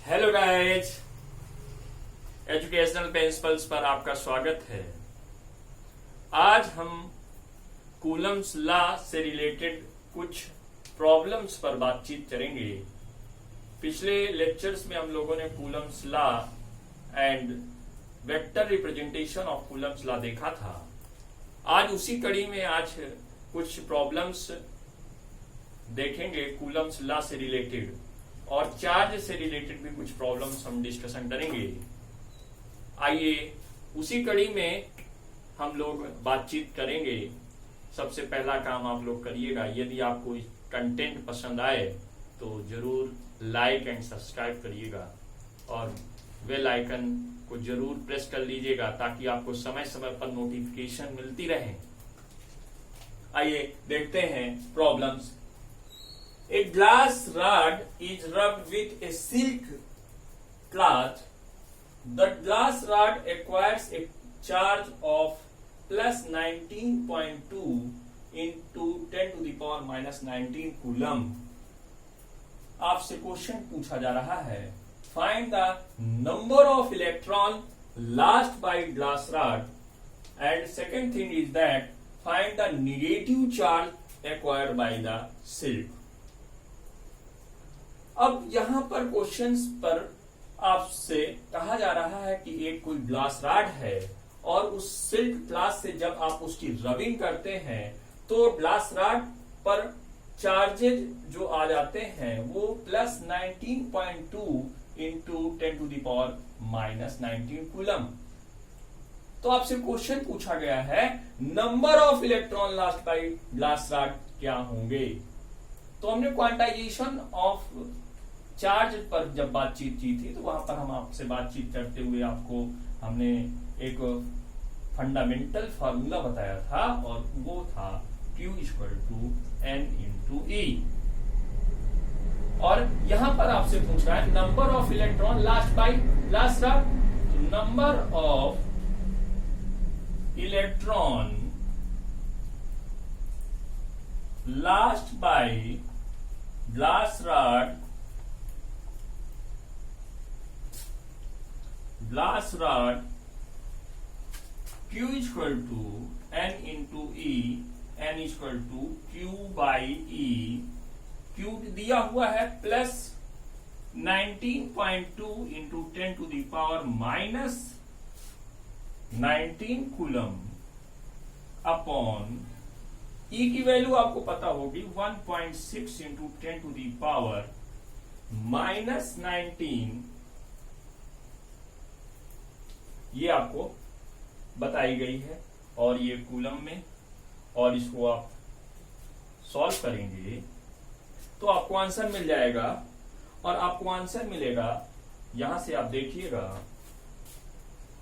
Hello guys, educational principles पर आपका स्वागत है। आज हम कूलम्स लॉ से रिलेटेड कुछ प्रॉब्लम्स पर बातचीत करेंगे। पिछले लेक्चर्स में हम लोगों ने Coulomb's law and vector representation of Coulomb's law देखा था। आज उसी कड़ी में आज कुछ प्रॉब्लम्स देखेंगे कूलम्स लॉ से रिलेटेड, और चार्ज से रिलेटेड भी कुछ प्रॉब्लम्स हम डिस्कशन करेंगे। आइए उसी कड़ी में हम लोग बातचीत करेंगे। सबसे पहला काम आप लोग करिएगा, यदि आपको कंटेंट पसंद आए तो जरूर लाइक एंड सब्सक्राइब करिएगा और बेल आइकन को जरूर प्रेस कर लीजिएगा ताकि आपको समय समय पर नोटिफिकेशन मिलती रहे। आइए देखते हैं problems. A glass rod is rubbed with a silk cloth. The glass rod acquires a charge of plus 19.2 into 10 to the power minus 19 coulomb. आपसे क्वेश्चन पूछा जा रहा है, find the number of electron lost by glass rod, and second thing is that find the negative charge acquired by the silk. अब यहां पर questions पर आपसे कहा जा रहा है कि एक कोई ग्लास रॉड है और उस सिल्क ग्लास से जब आप उसकी रबिंग करते हैं तो ग्लास रॉड पर चार्जेज जो आ जाते हैं वो plus 19.2 into 10 to the power minus 19 coulomb. तो आपसे क्वेश्चन पूछा गया है number of electron lost by glass rod क्या होंगे। तो हमने क्वांटाइजेशन ऑफ चार्ज पर जब बातचीत की थी तो वहां पर हम आपसे बातचीत करते हुए आपको हमने एक फंडामेंटल फार्मूला बताया था और वो था Q = N × E। और यहां पर आपसे पूछ रहा है number of electron lost by glass rod. तो number of electron lost by glass rod Q = N × E, N = Q/E। Q दिया हुआ है plus 19.2 into 10 to the power minus 19 coulomb upon E की वैल्यू आपको पता होगी 1.6 into 10 to the power minus 19, ये आपको बताई गई है और ये कूलम में, और इसको आप सॉल्व करेंगे तो आपको आंसर मिल जाएगा। और आपको आंसर मिलेगा, यहां से आप देखिएगा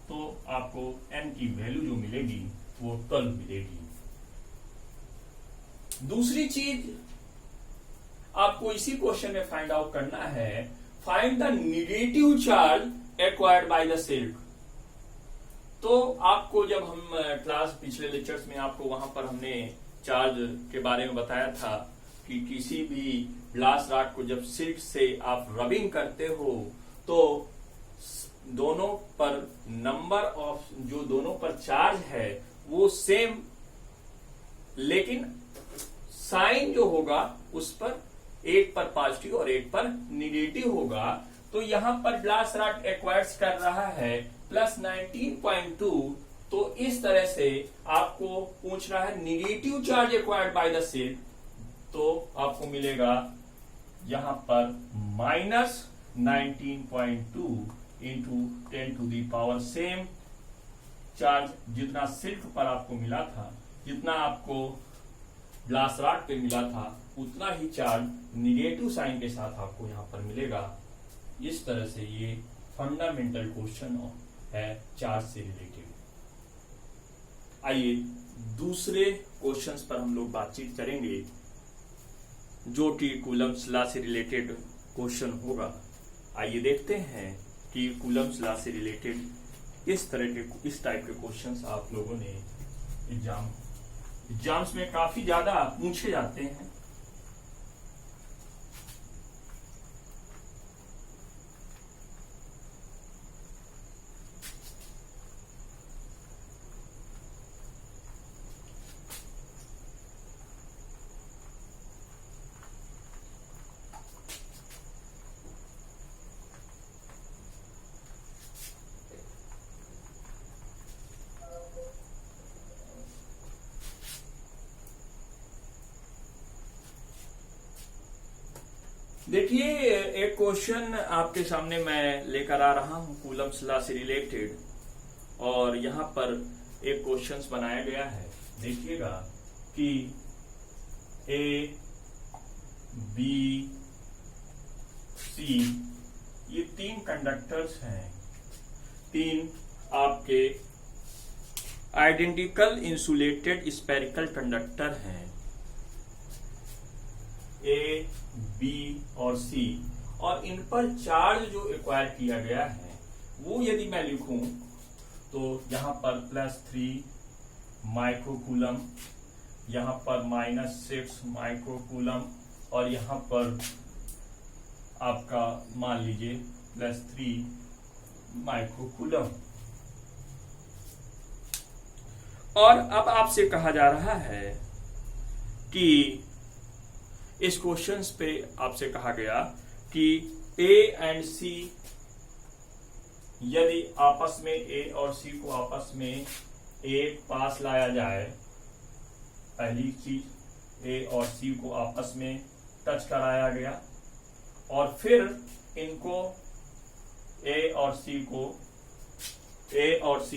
तो आपको n की वैल्यू जो मिलेगी वो 12 मिलेगी। दूसरी चीज आपको इसी क्वेश्चन में फाइंड आउट करना है, find the negative charge acquired by the silk. तो आपको जब हम क्लास पिछले लेक्चर्स में आपको वहां पर हमने चार्ज के बारे में बताया था कि किसी भी ग्लास रॉड को जब सिल्क से आप रबिंग करते हो तो दोनों पर नंबर ऑफ जो दोनों पर चार्ज है वो सेम, लेकिन साइन जो होगा उस पर एक पर पॉजिटिव और एक पर निगेटिव होगा। तो यहां पर ग्लास रॉड एक्वायर्स कर रहा है प्लस 19.2, तो इस तरह से आपको पूछ रहा है negative charge acquired by the silk, तो आपको मिलेगा यहां पर minus 19.2 into 10 to the power same charge जितना सिल्क पर आपको मिला था, जितना आपको ग्लास रॉड पे मिला था, उतना ही चार्ज निगेटिव साइन के साथ आपको यहां पर मिलेगा। इस तरह से ये फंडामेंटल क्वेश्चन है चार्ज से रिलेटेड। आइए दूसरे क्वेश्चंस पर हम लोग बातचीत करेंगे जो कि कूलम्स लॉ से रिलेटेड क्वेश्चन होगा। आइए देखते हैं कि कूलम्स लॉ से रिलेटेड इस टाइप के क्वेश्चंस आप लोगों ने एग्जाम्स में काफी ज्यादा पूछे जाते हैं। देखिए, एक क्वेश्चन आपके सामने मैं लेकर आ रहा हूं कूलम्स लॉ से रिलेटेड, और यहां पर एक क्वेश्चन बनाया गया है। देखिएगा कि ए, बी, सी, ये तीन कंडक्टर्स हैं, तीन आपके आइडेंटिकल इंसुलेटेड स्पेरिकल कंडक्टर हैं, ए, बी और सी, और इन पर चार्ज जो एक्वायर किया गया है वो यदि मैं लिखूं तो यहां पर +3 माइक्रोकूलम, यहां पर -6 माइक्रोकूलम, और यहां पर आपका मान लीजिए +3 माइक्रोकूलम। और अब आपसे कहा जा रहा है कि इस क्वेश्चन पे आपसे कहा गया कि ए एंड सी, यदि आपस में ए और सी को आपस में एक पास लाया जाए, पहली चीज ए और सी को आपस में टच कराया गया, और फिर इनको ए और सी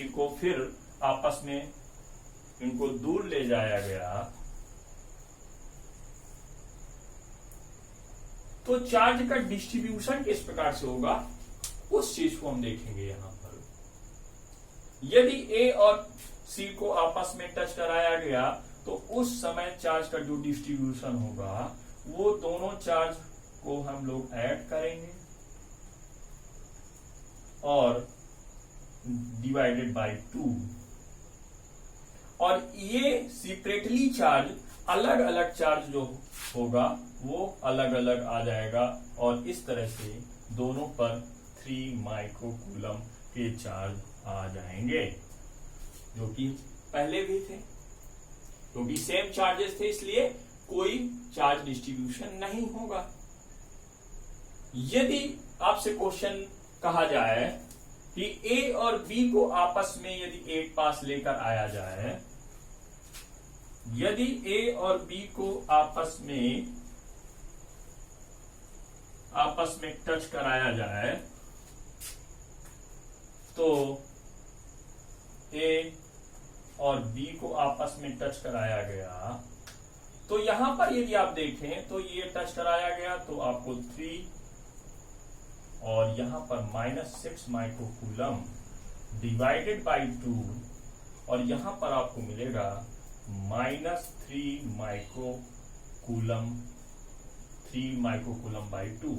को फिर आपस में इनको दूर ले जाया गया, तो चार्ज का डिस्ट्रीब्यूशन किस प्रकार से होगा उस चीज को हम देखेंगे। यहां पर यदि ए और सी को आपस में टच कराया गया तो उस समय चार्ज का जो डिस्ट्रीब्यूशन होगा वो दोनों चार्ज को हम लोग ऐड करेंगे और डिवाइडेड बाय 2, और ये सेपरेटली चार्ज, अलग अलग चार्ज जो होगा वो अलग अलग आ जाएगा, और इस तरह से दोनों पर 3 माइक्रोकूलम के चार्ज आ जाएंगे, जो कि पहले भी थे, क्योंकि सेम चार्जेस थे, इसलिए कोई चार्ज डिस्ट्रीब्यूशन नहीं होगा। यदि आपसे क्वेश्चन कहा जाए कि ए और बी को आपस में यदि एक पास लेकर आया जाए, यदि ए और बी को आपस में टच कराया जाए, तो ए और बी को आपस में टच कराया गया, तो यहां पर यदि आप देखें तो ये टच कराया गया तो आपको 3, और यहां पर -6 माइक्रोकूलम डिवाइडेड बाय 2, और यहां पर आपको मिलेगा -3 माइक्रोकूलम, 3 माइक्रोकूलम बाय 2,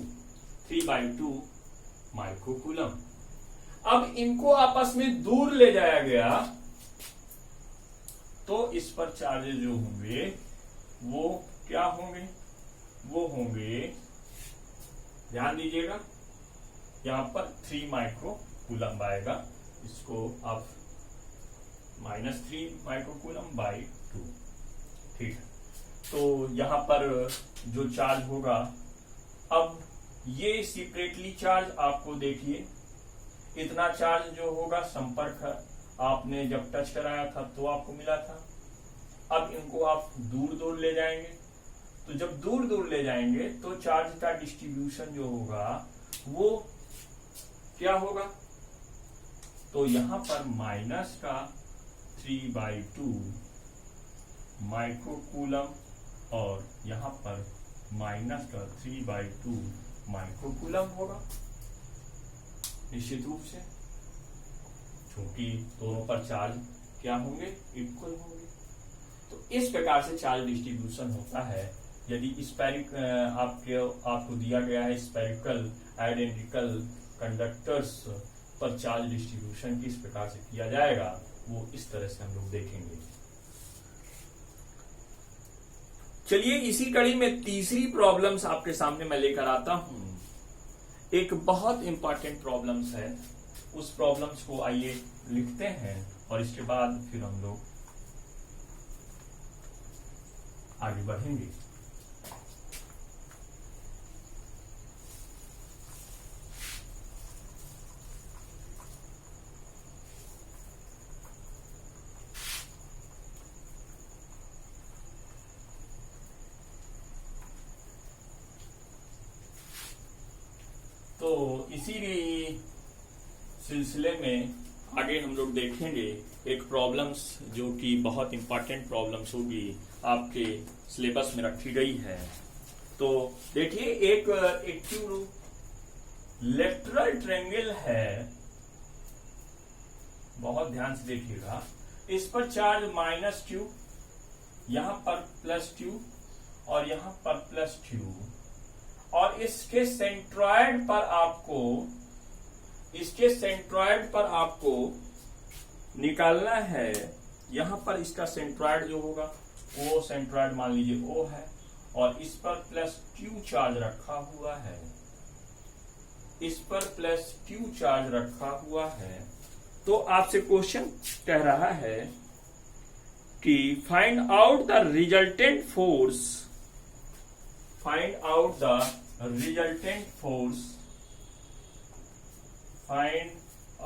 3/2 माइक्रोकूलम। अब इनको आपस में दूर ले जाया गया तो इस पर चार्जेस जो होंगे वो क्या होंगे, वो होंगे, ध्यान दीजिएगा, यहां पर 3 माइक्रोकूलम आएगा, इसको आप -3 माइक्रोकूलम बाय 2, ठीक है। तो यहां पर जो चार्ज होगा, अब ये सेपरेटली चार्ज आपको देखिए, इतना चार्ज जो होगा संपर्क आपने जब टच कराया था तो आपको मिला था। अब इनको आप दूर दूर ले जाएंगे, तो जब दूर दूर ले जाएंगे तो चार्ज का डिस्ट्रीब्यूशन जो होगा वो क्या होगा, तो यहां पर माइनस का 3/2 माइक्रोकूलम, और यहां पर माइनस का 3/2 माइक्रोकूलम होगा, निश्चित रूप से, क्योंकि दोनों पर चार्ज क्या होंगे, इक्वल होंगे। तो इस प्रकार से चार्ज डिस्ट्रीब्यूशन होता है। यदि आपको दिया गया है स्पेरिकल आइडेंटिकल कंडक्टर्स पर चार्ज डिस्ट्रीब्यूशन किस प्रकार से किया जाएगा, वो इस तरह से हम लोग देखेंगे। चलिए, इसी कड़ी में तीसरी प्रॉब्लम्स आपके सामने मैं लेकर आता हूं। एक बहुत इंपॉर्टेंट प्रॉब्लम्स है, उस प्रॉब्लम्स को आइए लिखते हैं और इसके बाद फिर हम लोग आगे बढ़ेंगे। तो इसी सिलसिले में आगे हम लोग देखेंगे एक प्रॉब्लम्स जो कि बहुत इंपॉर्टेंट प्रॉब्लम्स होगी, आपके सिलेबस में रखी गई है। तो देखिए एक इक्विलैटरल ट्रायंगल है, बहुत ध्यान से देखिएगा। इस पर चार्ज -q, यहां पर +q और यहां पर +q, और इसके सेंट्रॉयड पर आपको निकालना है। यहां पर इसका सेंट्रॉयड जो होगा वो सेंट्रॉयड मान लीजिए O है, और इस पर +q चार्ज रखा हुआ है, इस पर +q चार्ज रखा हुआ है। तो आपसे क्वेश्चन कह रहा है कि find out the resultant force, find out the resultant force, find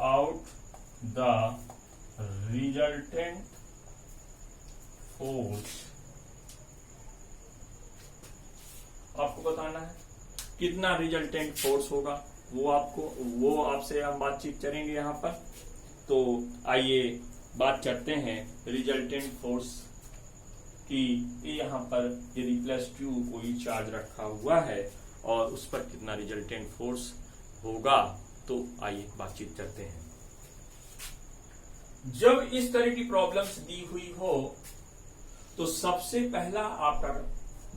out the resultant force. आपको बताना है कितना रिजल्टेंट फोर्स होगा, वो आपसे हम बातचीत करेंगे यहां पर। तो आइए बात करते हैं रिजल्टेंट फोर्स की। यहां पर यदि +q कोई चार्ज रखा हुआ है और उस पर कितना रिजल्टेंट फोर्स होगा, तो आइए बातचीत करते हैं। जब इस तरह की प्रॉब्लम्स दी हुई हो तो सबसे पहला आपका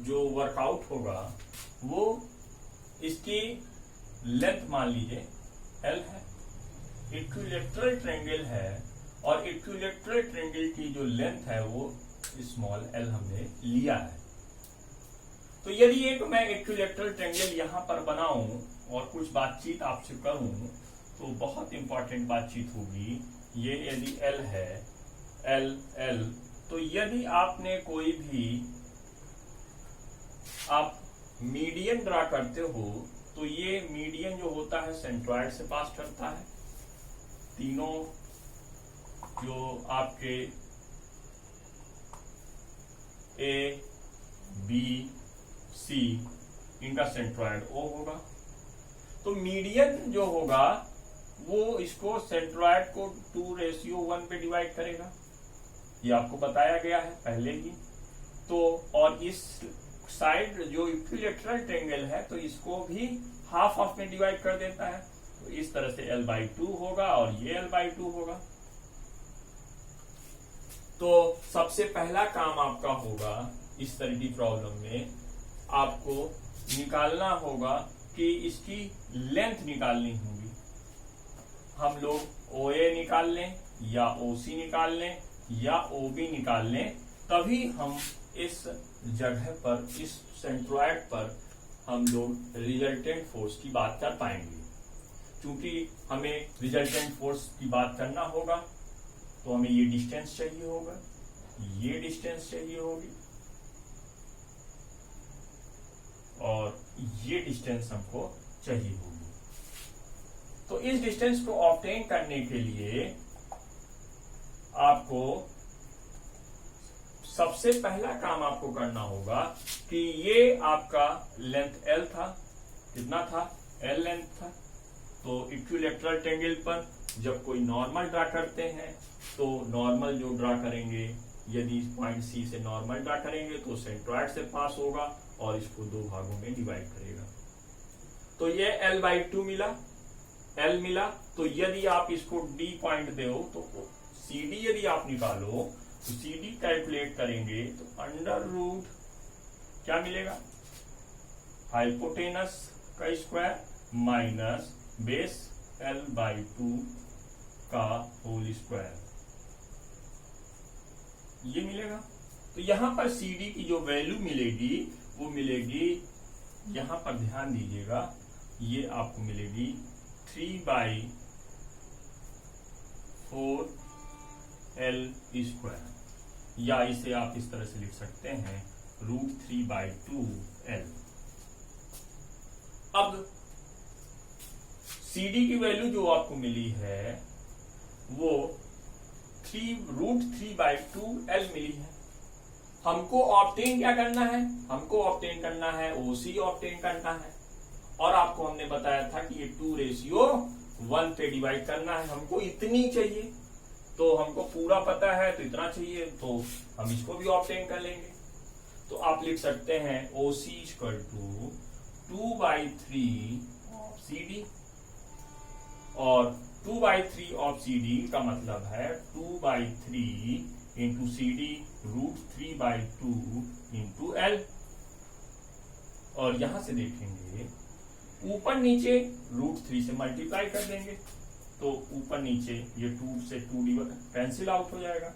जो वर्कआउट होगा वो इसकी लेंथ मान लीजिए L है, इक्विलैटरल ट्रायंगल है, और इक्विलैटरल ट्रायंगल की जो लेंथ है वो स्मॉल l हमने लिया है। तो यदि मैं इक्विलैटरल ट्रायंगल यहां पर बनाऊं और कुछ बातचीत आपसे करूं तो बहुत इंपॉर्टेंट बातचीत होगी। ये यदि L है, L, तो यदि आपने कोई भी आप मीडियन ड्रा करते हो तो ये मीडियन जो होता है सेंट्रॉयड से पास करता है। तीनों जो आपके A, B, C, इनका सेंट्रॉयड O होगा। तो मीडियन जो होगा वो इसको सेंट्रॉयड को 2:1 पे डिवाइड करेगा, ये आपको बताया गया है पहले ही। तो और इस साइड जो इक्विलैटरल ट्रायंगल है तो इसको भी हाफ में डिवाइड कर देता है। तो इस तरह से L/2 होगा और ये L/2 होगा। तो सबसे पहला काम आपका होगा इस तरह की प्रॉब्लम में आपको निकालना होगा कि इसकी लेंथ निकालनी होगी। हम लोग OA निकाल लें या OC निकाल लें या OB निकाल लें, तभी हम इस जगह पर, इस सेंट्रॉयड पर हम लोग रिजल्टेंट फोर्स की बात कर पाएंगे। क्योंकि हमें रिजल्टेंट फोर्स की बात करना होगा तो हमें ये डिस्टेंस चाहिए होगा, ये डिस्टेंस चाहिए होगी, और ये डिस्टेंस हमको चाहिए होगी। तो इस डिस्टेंस को ऑब्टेन करने के लिए आपको सबसे पहला काम आपको करना होगा कि ये आपका लेंथ L था, कितना था? L लेंथ था। तो इक्विलैटरल ट्रायंगल पर जब कोई नॉर्मल ड्रा करते हैं तो नॉर्मल जो ड्रा करेंगे, यदि पॉइंट C से नॉर्मल ड्रा करेंगे तो सेंट्रॉयड से पास होगा और इसको दो भागों में डिवाइड करेगा। तो ये L/2 मिला, L मिला। तो यदि आप इसको D पॉइंट दो तो CD यदि आप निकालो तो CD कैलकुलेट करेंगे तो √ क्या मिलेगा? हाइपोटेनस का स्क्वायर माइनस बेस L/2 का होल स्क्वायर, ये मिलेगा। तो यहां पर CD की जो वैल्यू मिलेगी वो मिलेगी, यहां पर ध्यान दीजिएगा, ये आपको मिलेगी 3/4L², या इसे आप इस तरह से लिख सकते हैं √3/2L। अब CD की वैल्यू जो आपको मिली है वो √3/2L मिली है। हमको ऑब्टेन क्या करना है? हमको ऑब्टेन करना है OC ऑब्टेन करना है। और आपको हमने बताया था कि ये 2:1 पे डिवाइड करना है, हमको इतनी चाहिए, तो हमको पूरा पता है तो इतना चाहिए, तो हम इसको भी ऑब्टेन कर लेंगे। तो आप लिख सकते हैं OC equal to 2/3 of CD, और 2/3 ऑफ CD का मतलब है 2/3 इंटू CD √3/2 इंटू L। और यहां से देखेंगे ऊपर नीचे √3 से मल्टीप्लाई कर देंगे, तो ऊपर नीचे ये 2 से 2 कैंसिल आउट हो जाएगा,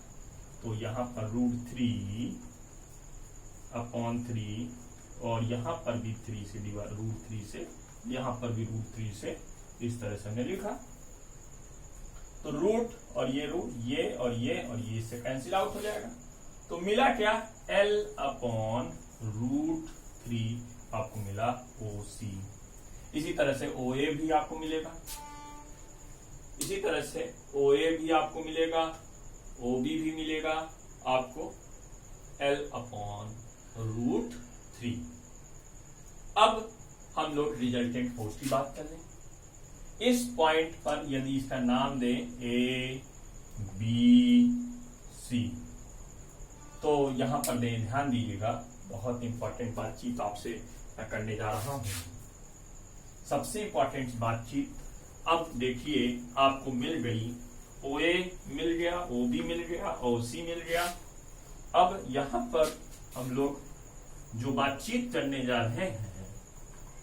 तो यहां पर √3/3 और यहां पर भी 3 से √3 से, यहां पर भी √3 से, इस तरह से हमने लिखा। तो रूट और ये रूट, ये और ये से कैंसिल आउट हो जाएगा, तो मिला क्या, L/√3 आपको मिला OC। इसी तरह से OA भी आपको मिलेगा, इसी तरह से OA भी आपको मिलेगा, OB भी मिलेगा आपको L/√3। अब हम लोग रिजल्टेंट फोर्स की बात कर लें। इस पॉइंट पर यदि इसका नाम दें ABC, तो यहां पर ध्यान दीजिएगा, बहुत इंपॉर्टेंट बातचीत आपसे मैं करने जा रहा हूं। सबसे इंपॉर्टेंट बातचीत, अब देखिए आपको मिल गई, OA मिल गया, OB मिल गया, OC मिल गया। अब यहां पर हम लोग जो बातचीत करने जा रहे हैं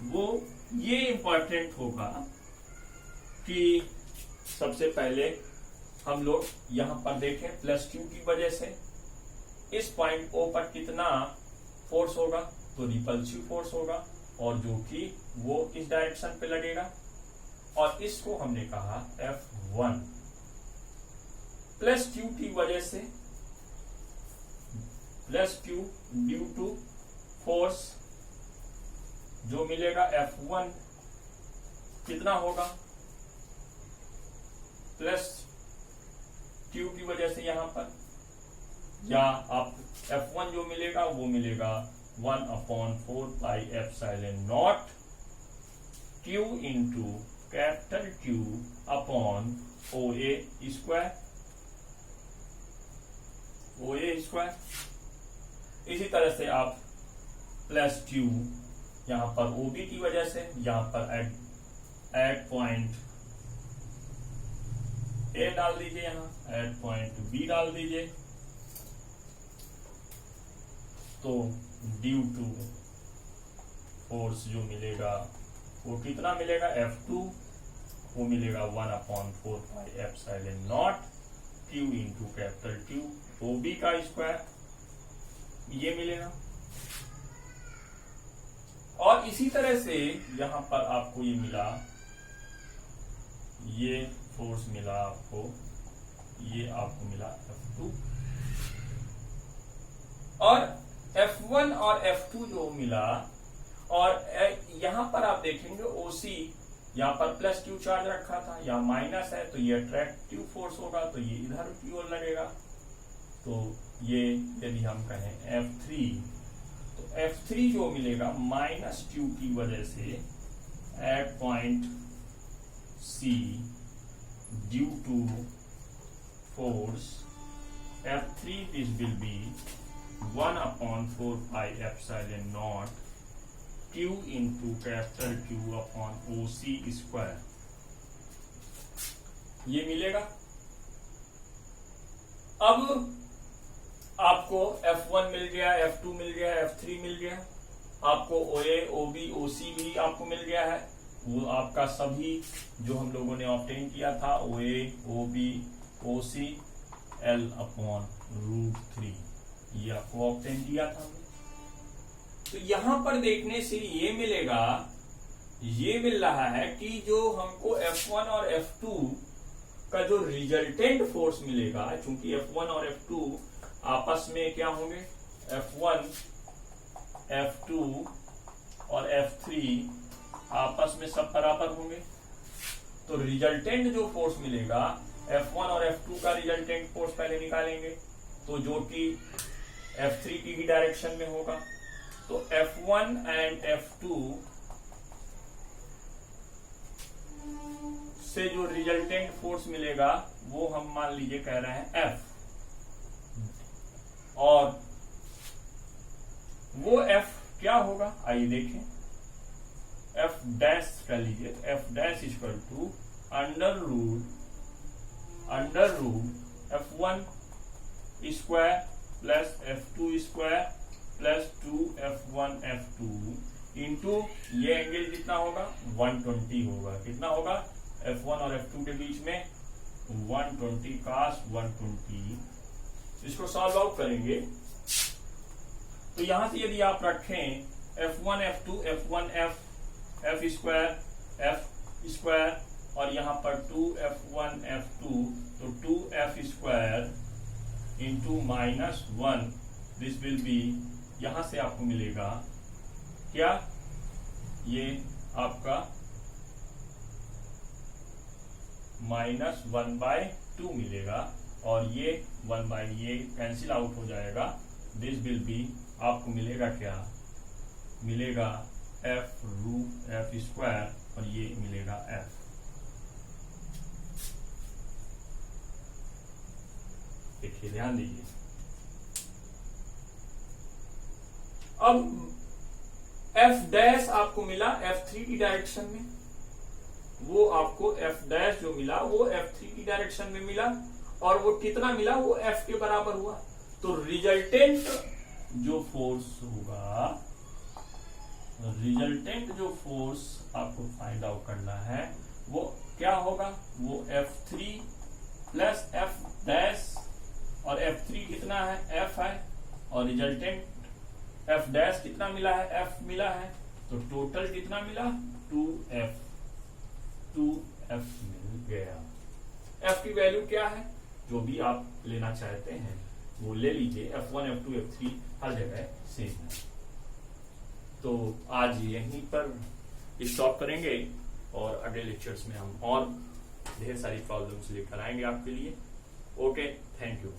वो ये इंपॉर्टेंट होगा कि सबसे पहले हम लोग यहां पर देखें +Q की वजह से इस पॉइंट O पर कितना फोर्स होगा, तो रिपल्सिव फोर्स होगा, और जो कि वो इस डायरेक्शन पे लगेगा, और इसको हमने कहा F1। +Q की वजह से +Q ड्यू टू फोर्स जो मिलेगा F1 कितना होगा, +Q की वजह से यहां पर, या आप F1 जो मिलेगा वो मिलेगा 1/4πε0 Q into Q upon OA square. इसी तरह से आप +Q यहां पर OB की वजह से, यहां पर एट पॉइंट A डाल दीजिए, यहां एट पॉइंट B डाल दीजिए, तो ड्यू टू फोर्स जो मिलेगा वो कितना मिलेगा, F2 वो मिलेगा 1/4πε0 Q इंटू Q OB का स्क्वायर, ये मिलेगा। और इसी तरह से यहां पर आपको ये मिला, ये फोर्स मिला आपको, ये आपको मिला F2, और F1 और F2 जो मिला, और यहां पर आप देखेंगे OC यहां पर +Q चार्ज रखा था, यहाँ माइनस है, तो ये अट्रैक्टिव फोर्स होगा, तो ये इधर की ओर लगेगा। तो ये यदि हम कहें F3, तो F3 जो मिलेगा -Q की वजह से at point C due to force F3 this will be 1/4πε0 Q into Q upon OC square, ये मिलेगा। अब आपको F1 मिल गया, F2 मिल गया, F3 मिल गया, आपको OA, OB, OC भी आपको मिल गया है। वो आपका सभी जो हम लोगों ने ऑब्टेन किया था, OA, OB, OC L/√3, ये आपको ऑब्टेन किया था। तो यहां पर देखने से ये मिलेगा, ये मिल रहा है कि जो हमको F1 और F2 का जो रिजल्टेंट फोर्स मिलेगा, चूंकि F1 और F2 आपस में क्या होंगे, F1, F2 और F3 आपस में सब बराबर होंगे, तो रिजल्टेंट जो फोर्स मिलेगा, F1 और F2 का रिजल्टेंट फोर्स पहले निकालेंगे, तो जो कि F3 की ही डायरेक्शन में होगा। तो F1 एंड F2 उससे जो रिजल्टेंट फोर्स मिलेगा वो हम मान लीजिए कह रहे हैं F, और वो F क्या होगा आइए देखें। F डैश कर लीजिए, तो F dash equal to under root F1 square plus F2 square plus 2F1 F2 into ये एंगल कितना होगा 120 होगा। कितना होगा F1 और F2 के बीच में 120 cos 120। इसको सॉल्व आउट करेंगे तो यहां से यदि आप रखें F1 F2 F1 F square और यहां पर 2F1 F2 तो 2F square into -1 this will B, यहां से आपको मिलेगा क्या, ये आपका -1/2 मिलेगा और ये 1 ये कैंसिल आउट हो जाएगा। दिस विल बी आपको मिलेगा क्या, मिलेगा F रूट F स्क्वायर और ये मिलेगा F। देखिए ध्यान दीजिए, अब F डैश आपको मिला F3 की डायरेक्शन में, वो आपको F डैश जो मिला वो F3 की डायरेक्शन में मिला और वो कितना मिला, वो F के बराबर हुआ। तो रिजल्टेंट जो फोर्स होगा, रिजल्टेंट जो फोर्स आपको फाइंड आउट करना है वो क्या होगा, वो F3 प्लस F डैश, और F3 कितना है F है, और रिजल्टेंट F डैश कितना मिला है F मिला है, तो टोटल कितना मिला 2F मिल गया। F की वैल्यू क्या है, जो भी आप लेना चाहते हैं वो ले लीजिए, F1 F2 F3 हर जगह सेम है। तो आज यहीं पर स्टॉप करेंगे और अगले लेक्चर्स में हम और ढेर सारी प्रॉब्लम्स लेकर आएंगे आपके लिए। Okay, thank you.